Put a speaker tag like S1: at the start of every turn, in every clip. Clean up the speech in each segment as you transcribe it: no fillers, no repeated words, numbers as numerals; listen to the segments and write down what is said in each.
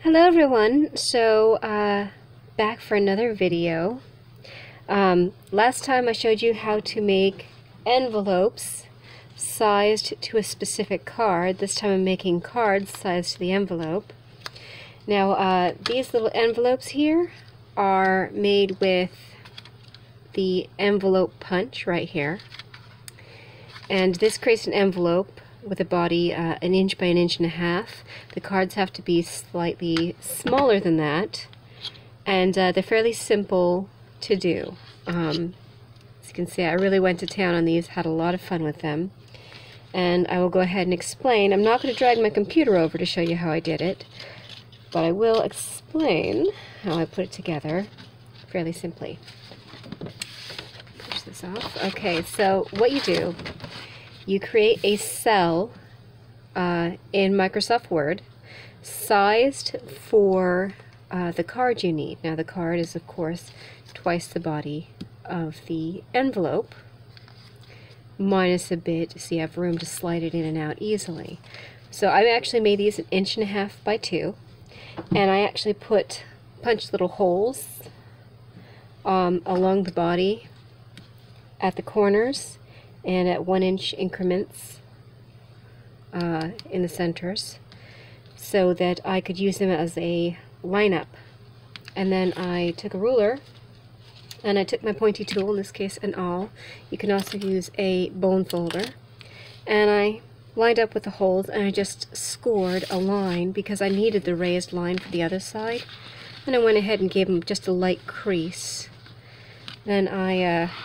S1: Hello everyone, back for another video. Last time I showed you how to make envelopes sized to a specific card. This time I'm making cards sized to the envelope. Now these little envelopes here are made with the envelope punch right here. And this creates an envelope with a body 1 inch by 1.5 inches. The cards have to be slightly smaller than that, and they're fairly simple to do. As you can see, I really went to town on these, had a lot of fun with them, and I will go ahead and explain. I'm not going to drag my computer over to show you how I did it, but I will explain how I put it together fairly simply. Push this off. Okay, so what you do, you create a cell in Microsoft Word sized for the card you need. Now the card is of course twice the body of the envelope minus a bit so you have room to slide it in and out easily. So I actually made these 1.5 inches by 2, and I actually punched little holes along the body at the corners and at 1-inch increments in the centers so that I could use them as a lineup. And then I took a ruler and I took my pointy tool, in this case an awl. You can also use a bone folder, and I lined up with the holes and I just scored a line because I needed the raised line for the other side, and I went ahead and gave them just a light crease. Then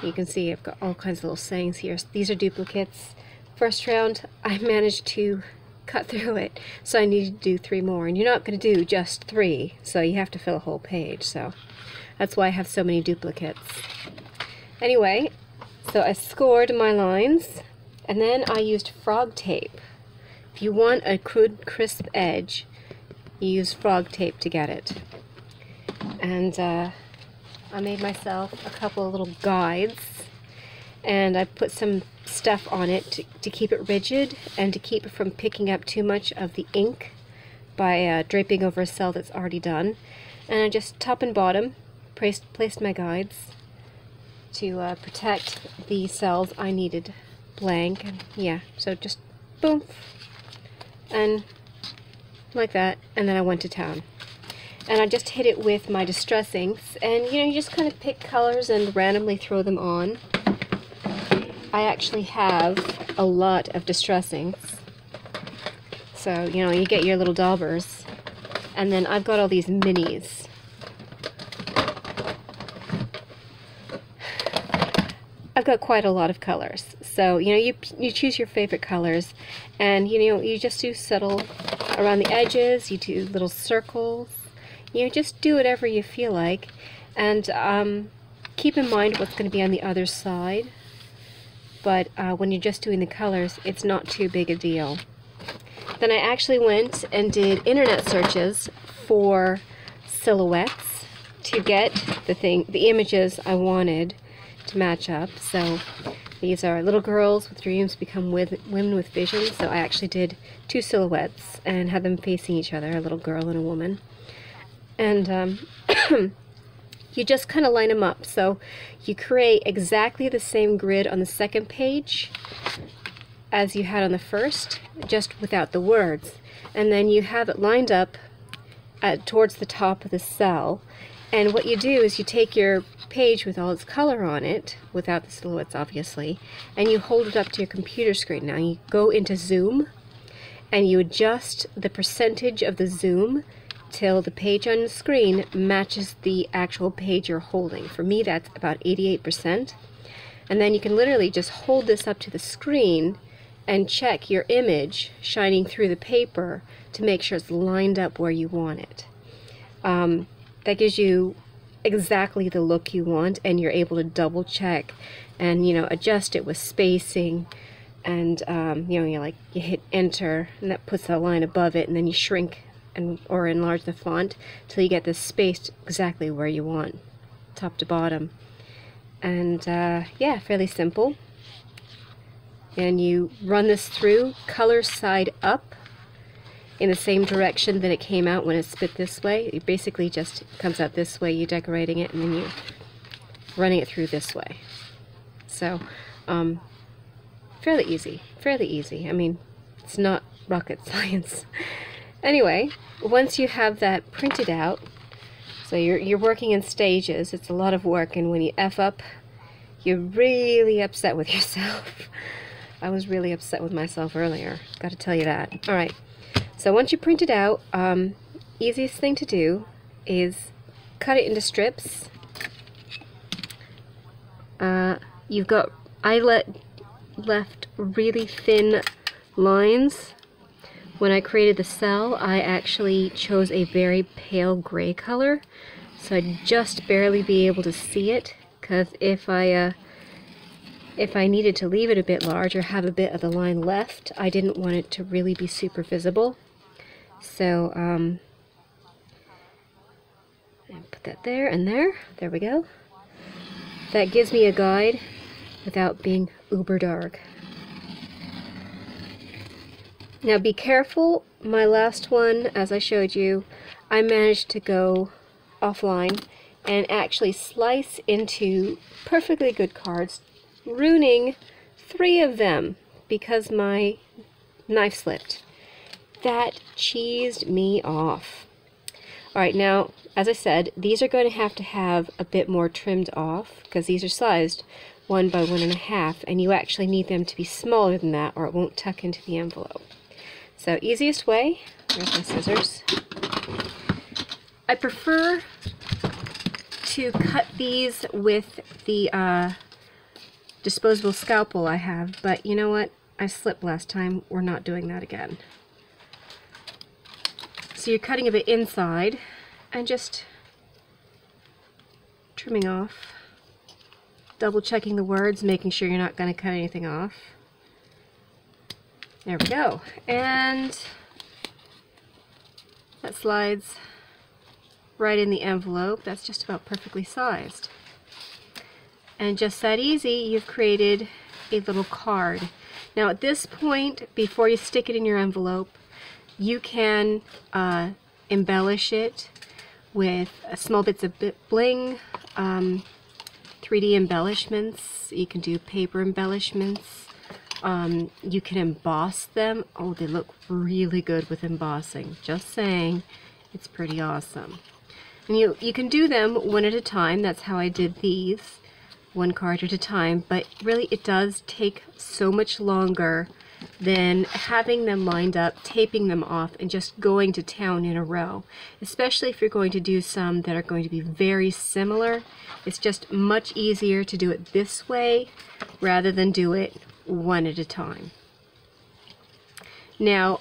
S1: you can see I've got all kinds of little sayings here. These are duplicates. First round, I managed to cut through it, so I needed to do 3 more. And you're not going to do just 3, so you have to fill a whole page. So that's why I have so many duplicates. Anyway, so I scored my lines, and then I used frog tape. If you want a crude, crisp edge, you use frog tape to get it. And I made myself a couple of little guides, and I put some stuff on it to keep it rigid and to keep it from picking up too much of the ink by draping over a cell that's already done. And I just top and bottom placed my guides to protect the cells I needed blank. And yeah, so just boom, and like that, and then I went to town. And I just hit it with my Distress inks, and you just kind of pick colors and randomly throw them on. I actually have a lot of Distress inks, so you get your little daubers, and then I've got all these minis. I've got quite a lot of colors, so you choose your favorite colors, and you just do subtle around the edges. You do little circles. Just do whatever you feel like, and keep in mind what's going to be on the other side. But when you're just doing the colors, it's not too big a deal. Then I actually went and did internet searches for silhouettes to get the images I wanted to match up. So these are little girls with dreams become women with vision. So I actually did 2 silhouettes and had them facing each other, a little girl and a woman. And you just kind of line them up. So you create exactly the same grid on the second page as you had on the first, just without the words. And then you have it lined up towards the top of the cell. And what you do is you take your page with all its color on it, without the silhouettes obviously, and you hold it up to your computer screen. Now you go into zoom, and you adjust the percentage of the zoom till the page on the screen matches the actual page you're holding. For me, that's about 88%. And then you can literally just hold this up to the screen and check your image shining through the paper to make sure it's lined up where you want it. That gives you exactly the look you want, and you're able to double check and adjust it with spacing. And you hit enter, and that puts a line above it, and then you shrink or enlarge the font till you get this spaced exactly where you want, top to bottom. And yeah, fairly simple. And you run this through color side up, in the same direction that it came out when it's spit this way. It basically just comes out this way, you're decorating it, and then you're running it through this way. So, fairly easy. I mean, it's not rocket science. Anyway, once you have that printed out, so you're working in stages, it's a lot of work, and when you F up, you're really upset with yourself. I was really upset with myself earlier, got to tell you that. Alright, so once you print it out, easiest thing to do is cut it into strips. You've got, I left really thin lines. When I created the cell, I actually chose a very pale gray color, so I'd just barely be able to see it, because if I needed to leave it a bit large or have a bit of the line left, I didn't want it to really be super visible. So, and put that there and there. There we go. That gives me a guide without being uber dark. Now be careful, my last one, as I showed you, I managed to go offline and actually slice into perfectly good cards, ruining 3 of them because my knife slipped. That cheesed me off. Alright, now, as I said, these are going to have a bit more trimmed off because these are sized 1 by 1.5, and you actually need them to be smaller than that or it won't tuck into the envelope. So easiest way, there's my scissors. I prefer to cut these with the disposable scalpel I have, but you know what? I slipped last time. We're not doing that again. So you're cutting a bit inside and just trimming off, double checking the words, making sure you're not going to cut anything off. There we go. And that slides right in the envelope. That's just about perfectly sized. And just that easy, you've created a little card. Now at this point, before you stick it in your envelope, you can embellish it with small bits of bling, 3D embellishments. You can do paper embellishments. You can emboss them. Oh, they look really good with embossing. Just saying, it's pretty awesome. And you can do them one at a time. That's how I did these, one card at a time. But really, it does take so much longer than having them lined up, taping them off, and just going to town in a row. Especially if you're going to do some that are going to be very similar. It's just much easier to do it this way rather than do it one at a time. Now,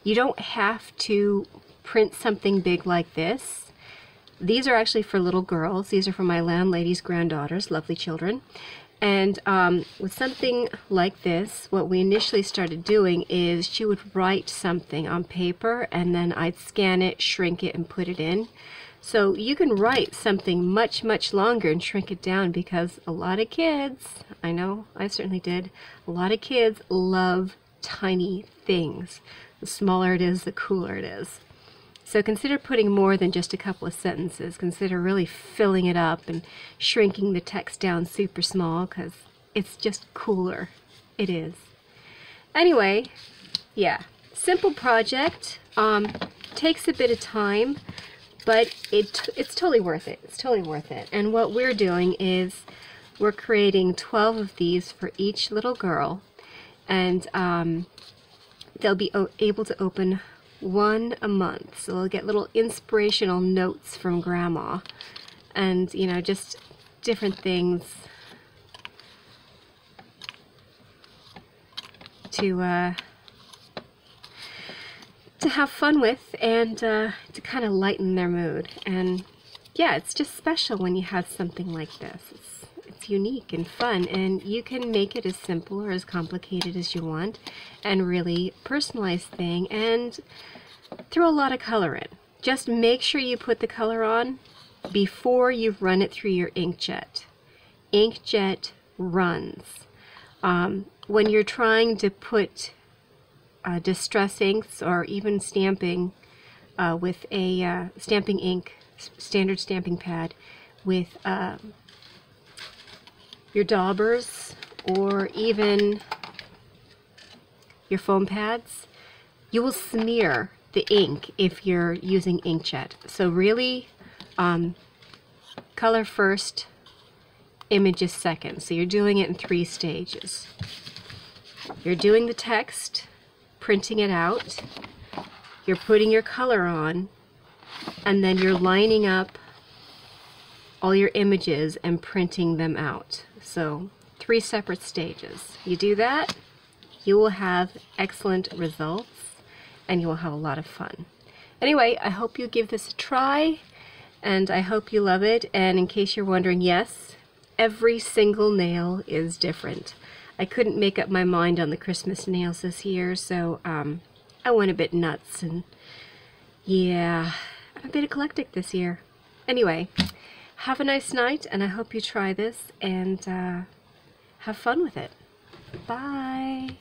S1: you don't have to print something big like this. These are actually for little girls. These are for my landlady's granddaughters, lovely children. And with something like this, what we initially started doing is she would write something on paper and then I'd scan it, shrink it, and put it in. So you can write something much, much longer and shrink it down, because a lot of kids, I know, I certainly did, a lot of kids love tiny things. The smaller it is, the cooler it is. So consider putting more than just a couple of sentences. Consider really filling it up and shrinking the text down super small, because it's just cooler. It is. Anyway, yeah, simple project. Takes a bit of time, but it's totally worth it. It's totally worth it. And what we're doing is we're creating 12 of these for each little girl, and they'll be able to open one a month. So they'll get little inspirational notes from Grandma, and you know, just different things to have fun with, and to kind of lighten their mood. And yeah, it's just special when you have something like this. It's unique and fun, and you can make it as simple or as complicated as you want, and really personalize thing, and throw a lot of color in. Just make sure you put the color on before you've run it through your inkjet. Inkjet runs. When you're trying to put distress inks or even stamping with a stamping ink, standard stamping pad, with your daubers or even your foam pads, you will smear the ink if you're using inkjet. So really, color first, images second. So you're doing it in 3 stages. You're doing the text, printing it out, you're putting your color on, and then you're lining up all your images and printing them out. So 3 separate stages. You do that, you will have excellent results and you will have a lot of fun. Anyway, I hope you give this a try and I hope you love it. And in case you're wondering, yes, every single nail is different. I couldn't make up my mind on the Christmas nails this year, so I went a bit nuts, and yeah, I'm a bit eclectic this year. Anyway, have a nice night, and I hope you try this and have fun with it. Bye!